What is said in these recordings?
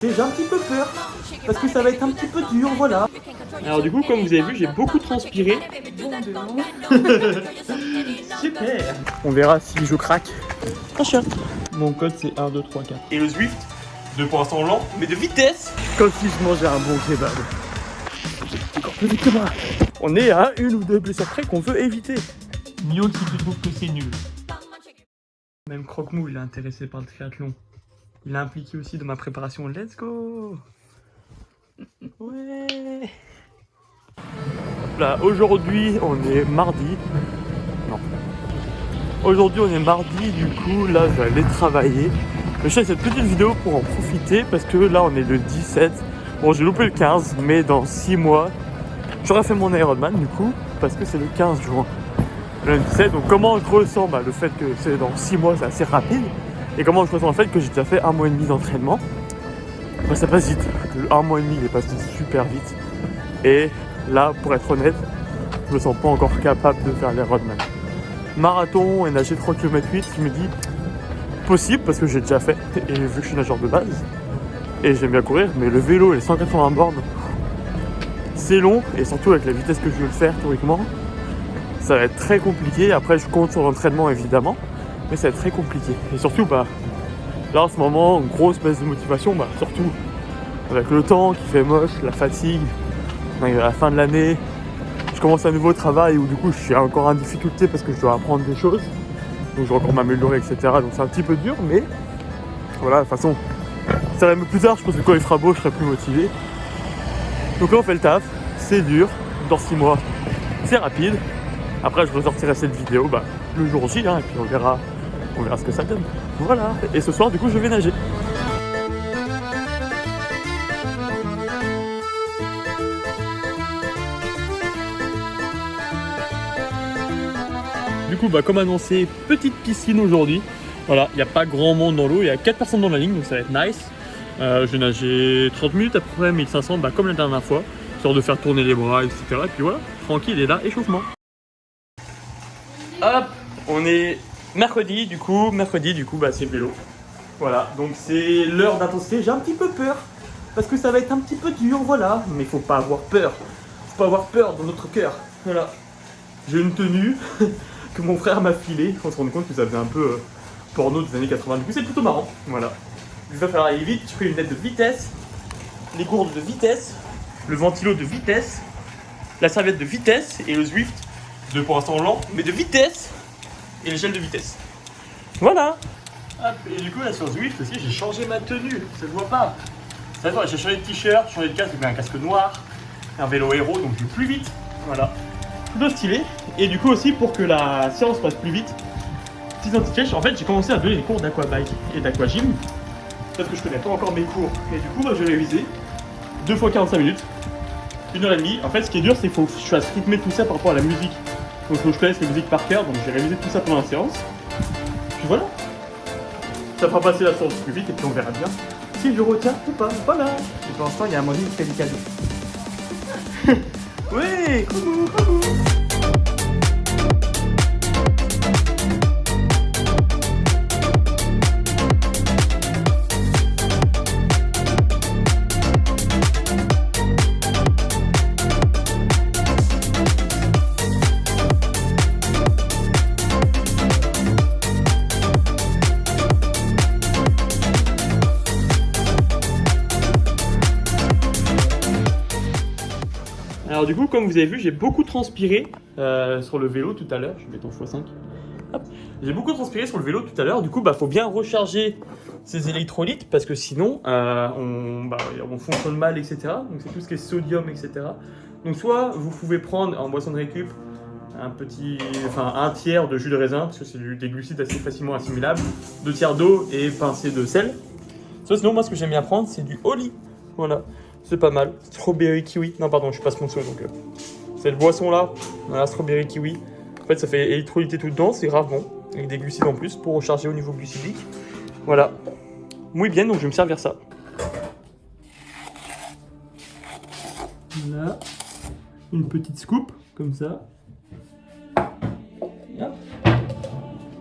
J'ai un petit peu peur, parce que ça va être un petit peu dur, voilà. Alors du coup, comme vous avez vu, j'ai beaucoup transpiré. Super. On verra si je craque. Attention. Mon code c'est 1, 2, 3, 4. Et le Zwift, de pour l'instant lent, mais de vitesse. Comme si je mangeais un bon kebab. Encore plus vite que moi. On est à une ou deux blessures près qu'on veut éviter. Mio, si tu trouves que c'est nul. Même Croque-Mou, il est intéressé par le triathlon. Il est impliqué aussi dans ma préparation. Let's go! Ouais! Là, aujourd'hui, on est mardi. Non. Aujourd'hui, on est mardi, du coup, là, je vais aller travailler. Je fais cette petite vidéo pour en profiter parce que là, on est le 17. Bon, j'ai loupé le 15, mais dans 6 mois, j'aurai fait mon Ironman, du coup, parce que c'est le 15 juin. Le 17, donc comment je ressens le fait que c'est dans 6 mois, c'est assez rapide. Et comment je ressens le fait que j'ai déjà fait 1 mois et demi d'entraînement. Ça passe vite. Le 1 mois et demi, il est passé super vite. Et là, pour être honnête, je me sens pas encore capable de faire l'Ironman. Marathon et nager 3 km 8, je me dis possible parce que j'ai déjà fait. Et vu que je suis nageur de base, et j'aime bien courir, mais le vélo et les 180 bornes, c'est long. Et surtout avec la vitesse que je veux le faire théoriquement, ça va être très compliqué. Après, je compte sur l'entraînement évidemment. Mais ça va être très compliqué. Et surtout, là en ce moment, une grosse baisse de motivation, surtout avec le temps qui fait moche, la fatigue. On arrive à la fin de l'année. Je commence un nouveau travail où du coup je suis encore en difficulté parce que je dois apprendre des choses. Donc je dois encore m'améliorer, etc. Donc c'est un petit peu dur, mais voilà, de toute façon, ça va mieux plus tard. Je pense que quand il fera beau, je serai plus motivé. Donc là, on fait le taf. C'est dur. Dans 6 mois, c'est rapide. Après, je ressortirai cette vidéo le jour J, et puis on verra ce que ça donne. Voilà. Et ce soir, du coup, je vais nager. Du coup, comme annoncé, petite piscine aujourd'hui. Voilà, il n'y a pas grand monde dans l'eau, il y a 4 personnes dans la ligne, donc ça va être nice. Je vais nager 30 minutes à peu près, 1500, comme la dernière fois, histoire de faire tourner les bras, etc. Et puis voilà, tranquille, et là, échauffement. Hop, on est mercredi, du coup, c'est le vélo. Voilà, donc c'est l'heure d'intensité. J'ai un petit peu peur, parce que ça va être un petit peu dur, voilà. Mais faut pas avoir peur. Faut pas avoir peur dans notre cœur. Voilà. J'ai une tenue que mon frère m'a filée. On se rend compte que ça faisait un peu porno des années 80. Du coup, c'est plutôt marrant. Voilà. Il va falloir aller vite. Je fais une lunette de vitesse, les gourdes de vitesse, le ventilo de vitesse, la serviette de vitesse et le Zwift de pour l'instant lent, mais de vitesse et l'échelle de vitesse. Voilà. Hop, et du coup là sur Zwift aussi j'ai changé ma tenue, ça se voit pas. J'ai changé de t-shirt, changé de casque, j'ai mis un casque noir, un vélo héros donc je vais plus vite. Voilà. Plutôt stylé. Et du coup aussi pour que la séance passe plus vite, petit anti-cache, en fait j'ai commencé à donner des cours d'aquabike et d'aquagym. Parce que je connais pas encore mes cours. Et du coup j'ai révisé 2 fois 45 minutes, 1h30. En fait ce qui est dur c'est qu'il faut que je fasse rythmer tout ça par rapport à la musique. Donc il faut que je connaisse la musique par cœur, donc j'ai révisé tout ça pendant la séance. Puis voilà. Ça fera passer la séance plus vite et puis on verra bien si je retiens ou pas. Voilà. Et pour l'instant il y a un module qui fait des cadeaux. Ouais, coucou, coucou. Alors du coup, comme vous avez vu, j'ai beaucoup transpiré sur le vélo tout à l'heure. Je vais mettre en x5. Hop. J'ai beaucoup transpiré sur le vélo tout à l'heure. Du coup, faut bien recharger ces électrolytes parce que sinon, on fonctionne mal, etc. Donc c'est tout ce qui est sodium, etc. Donc soit vous pouvez prendre en boisson de récup un tiers de jus de raisin parce que c'est des glucides assez facilement assimilables, 2 tiers d'eau et pincée de sel. Soit sinon, moi, ce que j'aime bien prendre, c'est du Oli. Voilà. C'est pas mal. Strawberry kiwi. Non, pardon, je suis pas sponsor donc. Cette boisson-là, la strawberry kiwi. En fait, ça fait électrolyté tout dedans, c'est grave bon. Avec des glucides en plus pour recharger au niveau glucidique. Voilà. Muy bien, donc je vais me servir ça. Là. Une petite scoop, comme ça. Hop.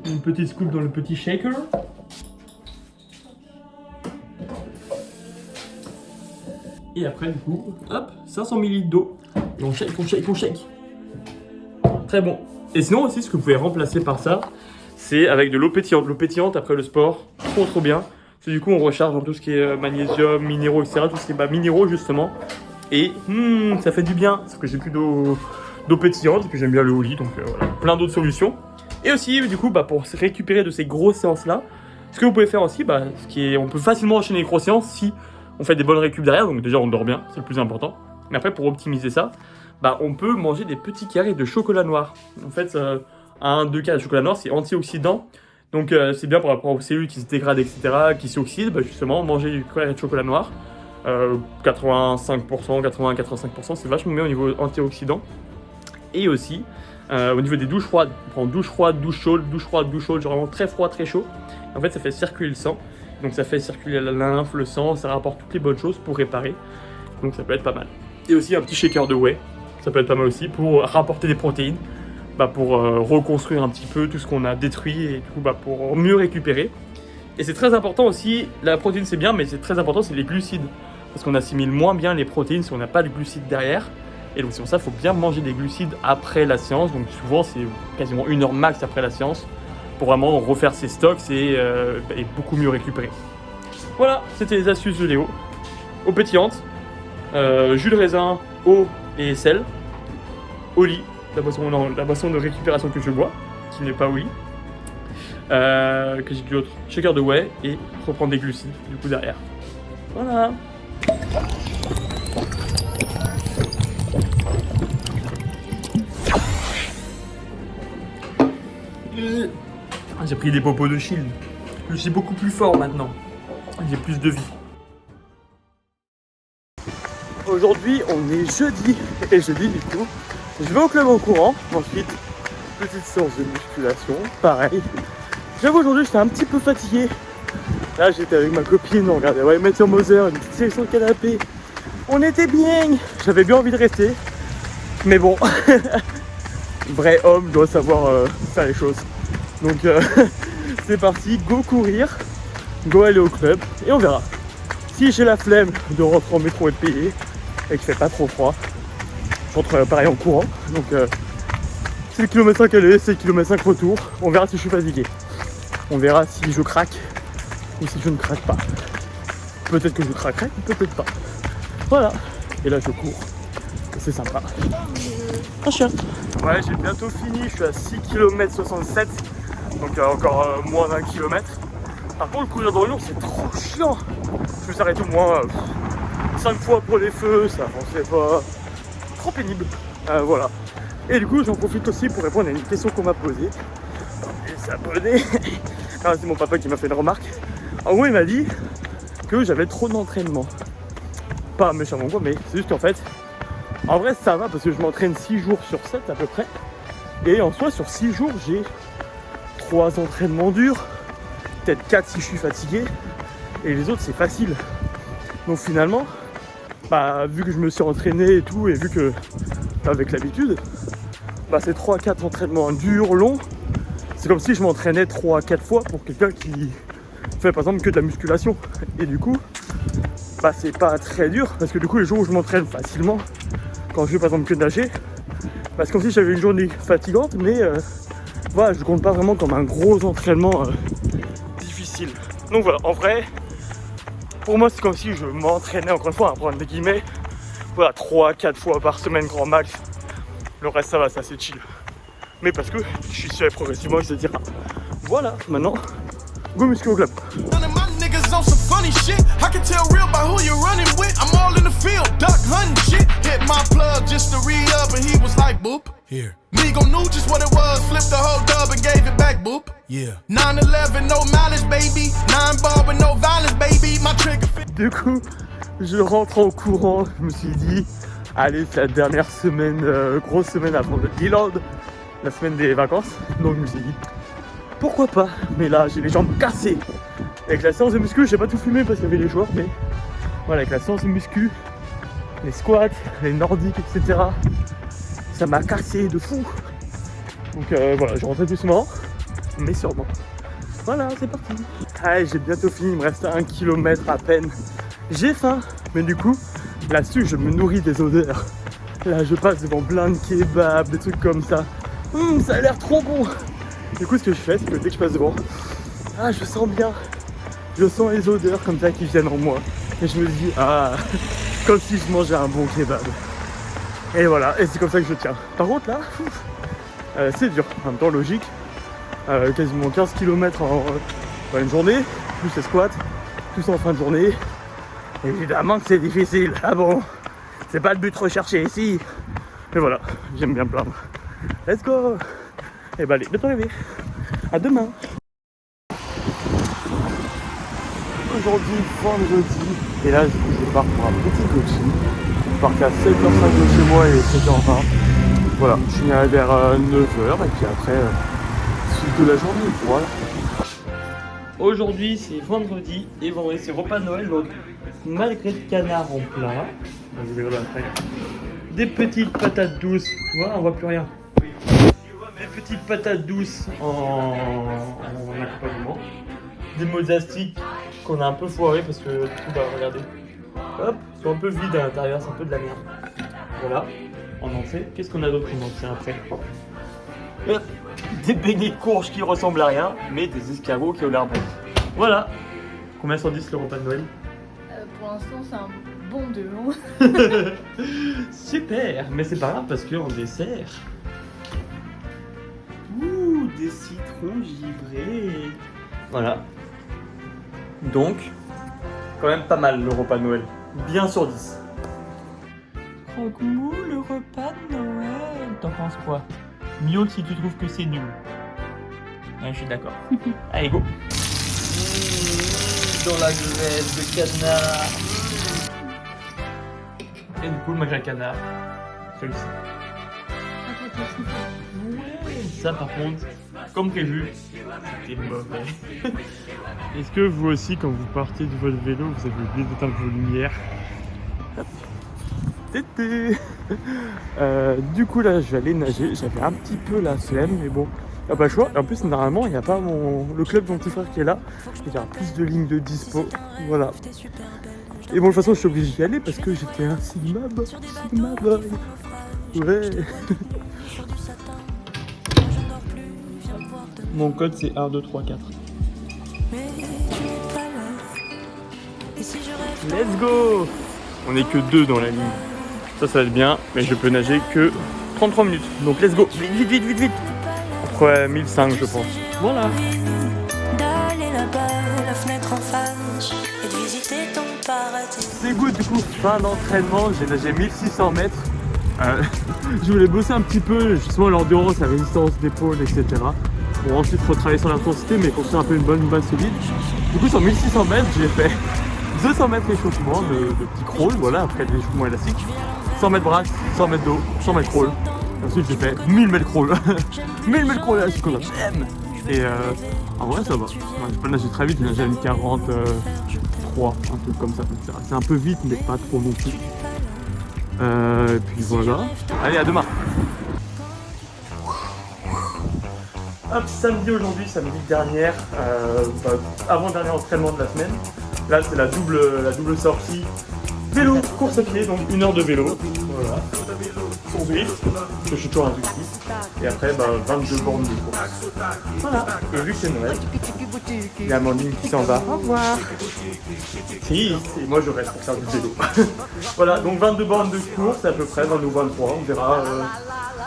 Une petite scoop dans le petit shaker. Et après, du coup, hop, 500 ml d'eau. Et on shake, on shake, on shake. Très bon. Et sinon aussi, ce que vous pouvez remplacer par ça, c'est avec de l'eau pétillante. L'eau pétillante après le sport, trop bien. C'est du coup, on recharge dans tout ce qui est magnésium, minéraux, etc. Tout ce qui est minéraux, justement. Et ça fait du bien. Parce que j'ai plus d'eau pétillante et que j'aime bien le au lit. Donc voilà, plein d'autres solutions. Et aussi, du coup, pour se récupérer de ces grosses séances-là, ce que vous pouvez faire aussi, on peut facilement enchaîner les grosses séances si on fait des bonnes récup derrière. Donc déjà, on dort bien, c'est le plus important. Mais après, pour optimiser ça, on peut manger des petits carrés de chocolat noir. En fait, 1-2 carrés de chocolat noir, c'est antioxydant. Donc c'est bien par rapport aux cellules qui se dégradent, etc., qui s'oxydent. Justement, manger du carré de chocolat noir, 85%, 80-85%, c'est vachement bien au niveau antioxydant. Et aussi, au niveau des douches froides, on prend douche froide, douche chaude, douche froide, douche chaude, genre vraiment très froid, très chaud. En fait, ça fait circuler le sang. Donc ça fait circuler la lymphe, le sang, ça rapporte toutes les bonnes choses pour réparer. Donc ça peut être pas mal. Et aussi un petit shaker de whey, ça peut être pas mal aussi pour rapporter des protéines, pour reconstruire un petit peu tout ce qu'on a détruit et du coup pour mieux récupérer. Et c'est très important aussi, la protéine c'est bien, mais c'est très important, c'est les glucides. Parce qu'on assimile moins bien les protéines si on n'a pas de glucides derrière. Et donc c'est pour ça qu'il faut bien manger des glucides après la séance. Donc souvent c'est quasiment 1 heure max après la séance pour vraiment refaire ses stocks et beaucoup mieux récupérer. Voilà, c'était les astuces de Léo. Eau pétillante, jus de raisin, eau et sel. Au lit, la boisson de récupération que je bois, qui n'est pas au lit. Que j'ai dit l'autre, shaker de whey et reprendre des glucides du coup derrière. Voilà. J'ai pris des popos de shield. Je suis beaucoup plus fort maintenant. J'ai plus de vie. Aujourd'hui, on est jeudi. Et jeudi, du coup, je vais au club en courant. Ensuite, petite séance de musculation. Pareil. J'avoue, aujourd'hui, j'étais un petit peu fatigué. Là, j'étais avec ma copine. On regardait How I Met Your Mother, une petite série sur le canapé. On était bien. J'avais bien envie de rester. Mais bon, vrai homme doit savoir faire les choses. Donc c'est parti, go courir, go aller au club et on verra. Si j'ai la flemme de rentrer en métro et de payer et qu'il fait pas trop froid, je rentre pareil en courant. Donc c'est le kilomètre 5 aller, c'est le kilomètre 5 retour. On verra si je suis fatigué. On verra si je craque ou si je ne craque pas. Peut-être que je craquerai, peut-être pas. Voilà. Et là je cours. C'est sympa. Un chien. Ouais, j'ai bientôt fini, je suis à 6 km 67. Donc encore moins d'1 kilomètre. Par contre, courir dans l'eau, c'est trop chiant. Je me suis arrêté au moins 5 fois pour les feux, ça avançait pas. Trop pénible. Voilà. Et du coup, j'en profite aussi pour répondre à une question qu'on m'a posée. Et ça abonné. C'est mon papa qui m'a fait une remarque. En gros, il m'a dit que j'avais trop d'entraînement. Pas méchamment quoi, mais c'est juste qu'en fait, en vrai, ça va parce que je m'entraîne 6 jours sur 7 à peu près. Et en soi, sur 6 jours, j'ai 3 entraînements durs, peut-être 4 si je suis fatigué, et les autres c'est facile. Donc finalement, vu que je me suis entraîné et tout, et vu que avec l'habitude, c'est 3-4 entraînements durs, longs. C'est comme si je m'entraînais 3-4 fois pour quelqu'un qui fait par exemple que de la musculation. Et du coup, c'est pas très dur, parce que du coup les jours où je m'entraîne facilement, quand je fais par exemple que de nager, c'est comme si j'avais une journée fatigante, mais voilà, je ne compte pas vraiment comme un gros entraînement difficile. Donc voilà, en vrai, pour moi c'est comme si je m'entraînais encore une fois, à prendre des guillemets, voilà, 3-4 fois par semaine grand max. Le reste ça va, c'est assez chill. Mais parce que je suis sûr progressivement, etc. Voilà, maintenant, go muscu au club. On some funny shit. I can tell real by who you're running with. I'm all in the field, duck hunting shit. Hit my plug just to re-up and he was like, boop. Here. Legal knew just what it was. Flipped the whole dub and gave it back, boop. Yeah. 9-11, no mileage, baby. 9 ball with no violence, baby. My trigger fit. Du coup, je rentre en courant. Je me suis dit, allez, c'est la dernière semaine, grosse semaine avant le Disneyland, la semaine des vacances. Donc je me suis dit, pourquoi pas. Mais là, j'ai les jambes cassées. Avec la séance de muscu, j'ai pas tout filmé parce qu'il y avait les joueurs, mais voilà, avec la séance de muscu, les squats, les nordiques, etc. Ça m'a cassé de fou. Donc voilà, je rentre doucement, mais sûrement. Voilà, c'est parti. Allez, j'ai bientôt fini, il me reste 1 kilomètre à peine. J'ai faim, mais du coup, Là-dessus, je me nourris des odeurs. Là, je passe devant plein de kebabs, des trucs comme ça. Ça a l'air trop bon. Du coup, ce que je fais, c'est que dès que je passe devant, je sens bien. Je sens les odeurs comme ça qui viennent en moi. Et je me dis, comme si je mangeais un bon kebab. Et voilà, et c'est comme ça que je tiens. Par contre, là, c'est dur. En même temps, logique. Quasiment 15 km en une journée, plus les squats, tout ça en fin de journée. Évidemment que c'est difficile. Ah bon, c'est pas le but recherché ici. Mais voilà, j'aime bien me plaindre. Let's go. Et bah allez, bientôt arrivé. À demain. Aujourd'hui, vendredi. Et là, je pars pour un petit coaching. Je pars à 7h05 de chez moi et 7h20. Voilà, je finirai vers 9h et puis après, suite de la journée. Voilà. Aujourd'hui, c'est vendredi et vendredi, c'est repas de Noël. Donc, malgré le canard en plat, vous verrez après, des petites patates douces. Voilà, on voit plus rien. Des petites patates douces en accompagnement. Des mosastiques qu'on a un peu foiré parce que tout va regarder. Hop, ils sont un peu vides à l'intérieur, c'est un peu de la merde. Voilà, en entrée. Qu'est-ce qu'on a d'autre en entrée après? Hop, des beignets de courge qui ressemblent à rien, mais des escargots qui ont l'air bons. Voilà. Combien sur 10 le repas de Noël? Pour l'instant, c'est un bon 2. Super, mais c'est pas grave parce qu'en dessert, des citrons givrés. Voilà. Donc, quand même pas mal le repas de Noël. Bien sur 10. Croque-mou, le repas de Noël. T'en penses quoi? Miaule si tu trouves que c'est nul. Ouais, je suis d'accord. Allez, go. Dans la graisse de canard. Et du coup, le magret canard. Celui-ci. Ouais, ça par contre, comme prévu, c'était mauvais. Est-ce que vous aussi, quand vous partez de votre vélo, vous avez oublié d'éteindre vos lumières? Tété. Du coup là, je vais aller nager. J'avais un petit peu la flemme, mais bon, il n'y a pas le choix. Et en plus, normalement, il n'y a pas le club de mon petit frère qui est là. Il y a plus de lignes de dispo. Voilà. Et bon, de toute façon, je suis obligé d'y aller parce que j'étais un Sigma boy. Sigma boy. Ouais. Mon code c'est 1, 2, 3, 4. Let's go. On est que 2 dans la ligne. Ça va être bien, mais je peux nager que 33 minutes. Donc let's go. Vite, vite, vite, vite. Après 1005 je pense. Voilà. D'aller là-bas, la fenêtre en face, et de visiter ton paradis. C'est good du coup, fin d'entraînement, j'ai nagé 1600 mètres. Je voulais bosser un petit peu justement l'endurance, la résistance d'épaule, etc. Pour ensuite retravailler sur l'intensité, mais construire un peu une bonne base solide. Du coup sur 1600 mètres, j'ai fait 200 mètres d'échauffement, de petits crawl, voilà, après l'échauffement élastique. 100 mètres braque, 100 mètres dos, 100 mètres crawl. Ensuite j'ai fait 1000 mètres crawl. 1000 mètres crawl élastique qu'on aime. Et en vrai ça va. J'ai pas nagé très vite, j'ai nagé à une 43, un truc comme ça. C'est un peu vite, mais pas trop non plus. Et puis voilà. Allez, à demain. Hop, samedi aujourd'hui, samedi dernière, avant-dernier entraînement de la semaine. Là, c'est la double sortie. Vélo, course à pied, donc 1 heure de vélo. Voilà. Sur Zwift, parce que je suis toujours investi. Et après, 22 bornes de course. Voilà. Et vu que c'est Noël, il y a Amandine qui s'en va. Au revoir. Si, et moi je reste pour faire du vélo. Voilà, donc 22 bornes de course à peu près, 22 ou 23, on verra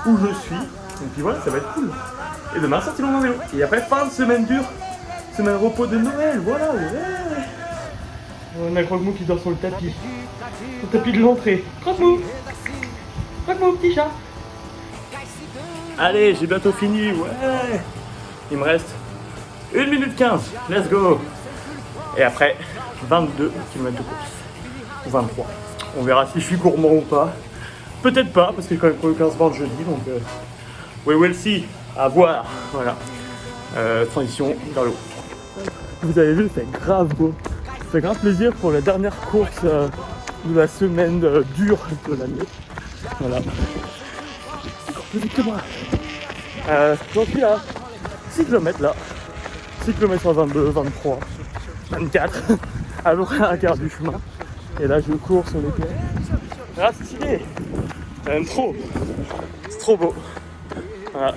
où je suis. Et puis voilà, ça va être cool. Et demain, sortie longue en vélo. Et après, fin de semaine dure, semaine repos de Noël, voilà, ouais. On a Croque-Mou qui dort sur le tapis de l'entrée. Croque-Mou, Croque-Mou, petit chat. Allez, j'ai bientôt fini, ouais. Il me reste 1 minute 15, let's go. Et après, 22 km de course, ou 23. On verra si je suis gourmand ou pas. Peut-être pas, parce que j'ai quand même pris 15 bornes jeudi, donc we will see, à voir. Voilà. Transition vers le haut. Vous avez vu, c'est grave beau. Ça fait grave plaisir pour la dernière course de la semaine dure de l'année. Voilà. Encore plus vite que moi. J'en suis à 6 km là. 6 km sur 22, 23, 24. À peu près un quart du chemin. Et là je cours sur les quais. Ah, stylé. Même trop. C'est trop beau. Voilà.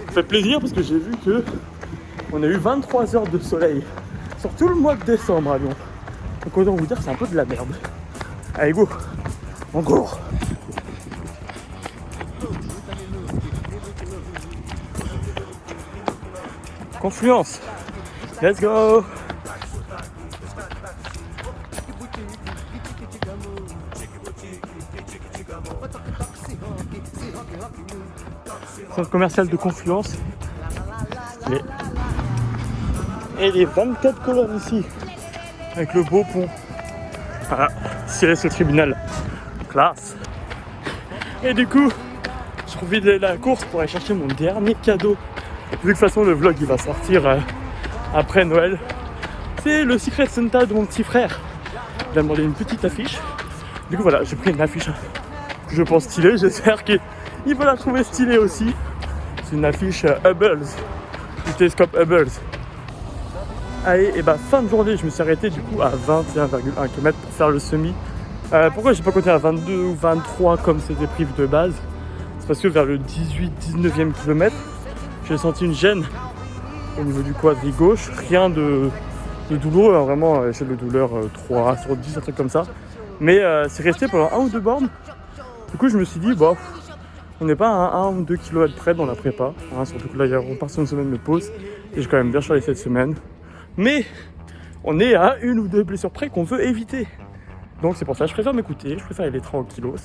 Ça fait plaisir parce que j'ai vu que on a eu 23 heures de soleil sur tout le mois de décembre à Lyon. Donc autant vous dire que c'est un peu de la merde. Allez go, on court. Confluence. Let's go. Centre commercial de Confluence. Et les 24 colonnes ici. Avec le beau pont. Voilà, c'est le tribunal. Classe. Et du coup, je profite de la course pour aller chercher mon dernier cadeau. Vu que de toute façon le vlog il va sortir après Noël. C'est le Secret Santa de mon petit frère. Il a demandé une petite affiche. Du coup voilà, j'ai pris une affiche que je pense stylée. J'espère qu'il va la trouver stylée aussi. C'est une affiche Hubble, du télescope Hubble. Allez, et bah fin de journée, je me suis arrêté du coup à 21,1 km pour faire le semi. Pourquoi j'ai pas continué à 22 ou 23 comme c'était prévu de base? C'est parce que vers le 18-19e kilomètre, j'ai senti une gêne au niveau du quadri gauche. Rien de douloureux, hein, vraiment, j'ai de douleur 3 sur 10, un truc comme ça. Mais c'est resté pendant 1 ou 2 bornes. Du coup, je me suis dit, bah, on n'est pas à 1 ou 2 km près dans la prépa. Hein, surtout que là, il y a repart sur une semaine de pause. Et j'ai quand même bien chargé cette semaine. Mais on est à 1 ou 2 blessures près qu'on veut éviter. Donc c'est pour ça que je préfère m'écouter, je préfère aller tranquillos.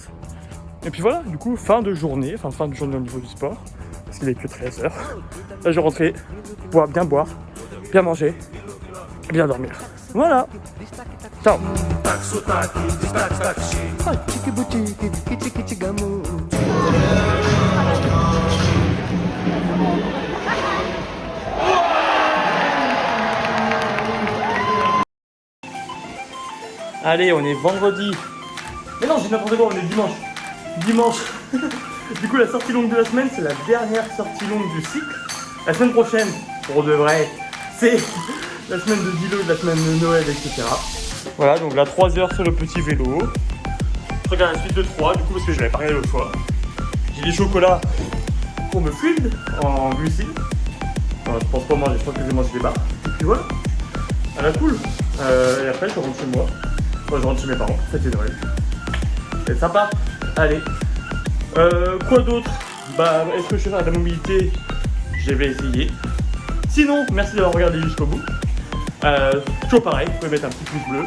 Et puis voilà, du coup, fin de journée au niveau du sport. Parce qu'il est que 13h. Là, je vais rentrer, bien boire, bien manger, bien dormir. Voilà. Ciao. Allez, on est vendredi. Mais non, j'ai n'importe quoi, on est dimanche. Dimanche. Du coup, la sortie longue de la semaine, c'est la dernière sortie longue du cycle. La semaine prochaine, pour de vrai, c'est la semaine de Dilo, la semaine de Noël, etc. Voilà, donc là, 3 heures sur le petit vélo. Je regarde la suite de 3, du coup, parce que je l'avais pas regardé l'autre fois. J'ai des chocolats pour me fluide en glucides. Enfin, je pense pas manger, je pense que je vais manger des barres. Et puis voilà. À la cool. Et après, je rentre chez moi. Moi, je rentre chez mes parents, c'était Noël. C'est sympa. Allez. Quoi d'autre? Bah, est-ce que je vais faire de la mobilité? Je vais essayer. Sinon, merci d'avoir regardé jusqu'au bout. Toujours pareil, vous pouvez mettre un petit pouce bleu.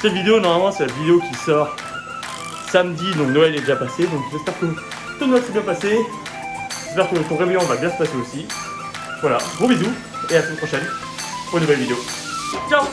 Cette vidéo, normalement, c'est la vidéo qui sort samedi, donc Noël est déjà passé. Donc j'espère que ton Noël s'est bien passé. J'espère que ton réveillon va bien se passer aussi. Voilà, gros bisous et à la semaine prochaine pour une nouvelle vidéo. Ciao!